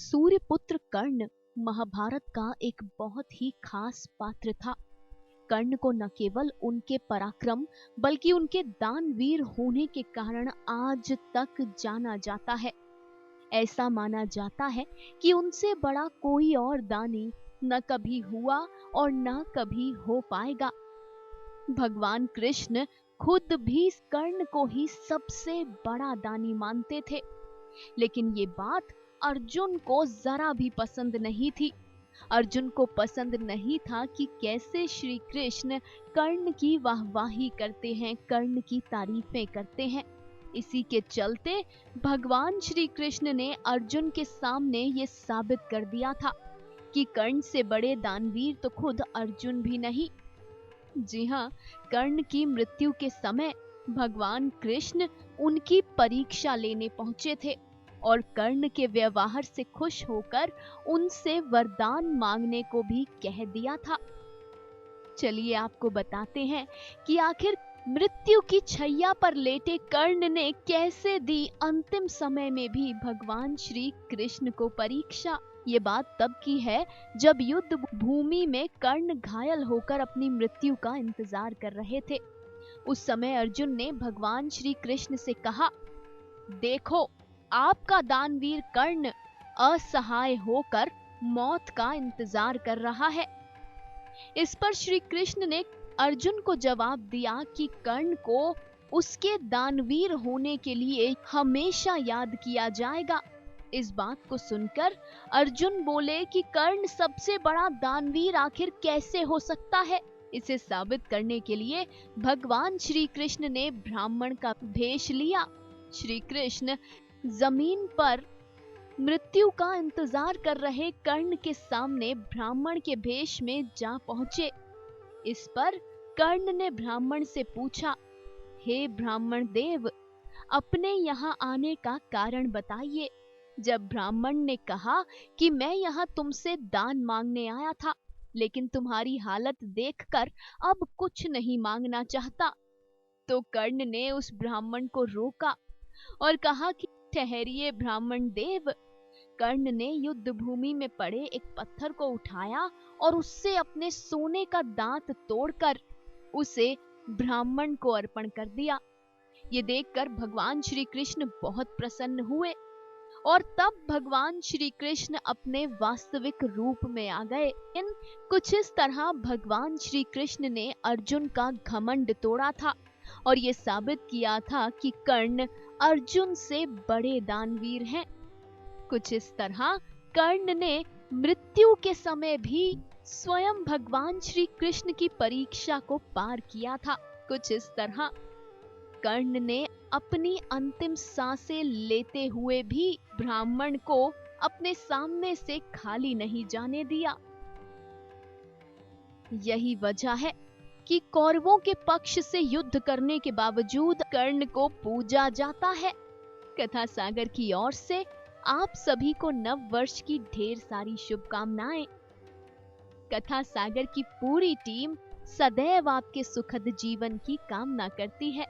सूर्यपुत्र कर्ण महाभारत का एक बहुत ही खास पात्र था। कर्ण को न केवल उनके पराक्रम बल्कि उनके दानवीर होने के कारण आज तक जाना जाता है। ऐसा माना जाता है कि उनसे बड़ा कोई और दानी न कभी हुआ और न कभी हो पाएगा। भगवान कृष्ण खुद भी कर्ण को ही सबसे बड़ा दानी मानते थे, लेकिन ये बात अर्जुन को जरा भी पसंद नहीं थी। अर्जुन को पसंद नहीं था कि कैसे श्री कृष्ण कर्ण की वाहवाही करते हैं, कर्ण की तारीफें करते हैं। इसी के चलते भगवान श्री कृष्ण ने अर्जुन के सामने ये साबित कर दिया था कि कर्ण से बड़े दानवीर तो खुद अर्जुन भी नहीं। जी हाँ, कर्ण की मृत्यु के समय भगवान कृष्ण उनकी परीक्षा लेने पहुंचे थे और कर्ण के व्यवहार से खुश होकर उनसे वरदान मांगने को भी कह दिया था। चलिए आपको बताते हैं कि आखिर मृत्यु की छैया पर लेटे कर्ण ने कैसे दी अंतिम समय में भी भगवान श्री कृष्ण को परीक्षा। ये बात तब की है जब युद्ध भूमि में कर्ण घायल होकर अपनी मृत्यु का इंतजार कर रहे थे। उस समय अर्जुन ने भगवान श्री कृष्ण से कहा, देखो आपका दानवीर कर्ण असहाय होकर मौत का इंतजार कर रहा है। इस पर श्री कृष्ण ने अर्जुन को जवाब दिया कि कर्ण को उसके दानवीर होने के लिए हमेशा याद किया जाएगा। इस बात को सुनकर अर्जुन बोले कि कर्ण सबसे बड़ा दानवीर आखिर कैसे हो सकता है। इसे साबित करने के लिए भगवान श्री कृष्ण ने ब्राह्मण का भेष लिया। श्री कृष्ण जमीन पर मृत्यु का इंतजार कर रहे कर्ण के सामने ब्राह्मण के भेष में जा पहुंचे। इस पर कर्ण ने ब्राह्मण से पूछा, हे ब्राह्मण देव, अपने यहाँ आने का कारण बताइए। जब ब्राह्मण ने कहा कि मैं यहाँ तुमसे दान मांगने आया था, लेकिन तुम्हारी हालत देखकर अब कुछ नहीं मांगना चाहता, तो कर्ण ने उस ब्राह्मण को रोका और कहा कि ठहरिए ब्राह्मण देव। कर्ण ने युद्ध भूमि में पड़े एक पत्थर को उठाया और उससे अपने सोने का दांत तोड़कर उसे ब्राह्मण को अर्पण कर दिया। ये देखकर भगवान श्री कृष्ण बहुत प्रसन्न हुए और तब भगवान श्री कृष्ण अपने वास्तविक रूप में आ गए। इन कुछ इस तरह भगवान श्री कृष्ण ने अर्जुन का घमंड तोड़ा था और ये साबित किया था कि कर्ण अर्जुन से बड़े दानवीर हैं। कुछ इस तरह कर्ण ने मृत्यु के समय भी स्वयं भगवान श्री कृष्ण की परीक्षा को पार किया था। कुछ इस तरह कर्ण ने अपनी अंतिम सांसें लेते हुए भी ब्राह्मण को अपने सामने से खाली नहीं जाने दिया। यही वजह है कि कौरवों के पक्ष से युद्ध करने के बावजूद कर्ण को पूजा जाता है। कथा सागर की ओर से आप सभी को नव वर्ष की ढेर सारी शुभकामनाएं। कथा सागर की पूरी टीम सदैव आपके सुखद जीवन की कामना करती है।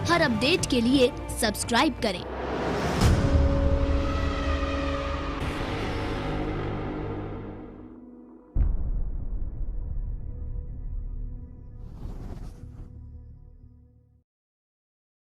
हर अपडेट के लिए सब्सक्राइब करें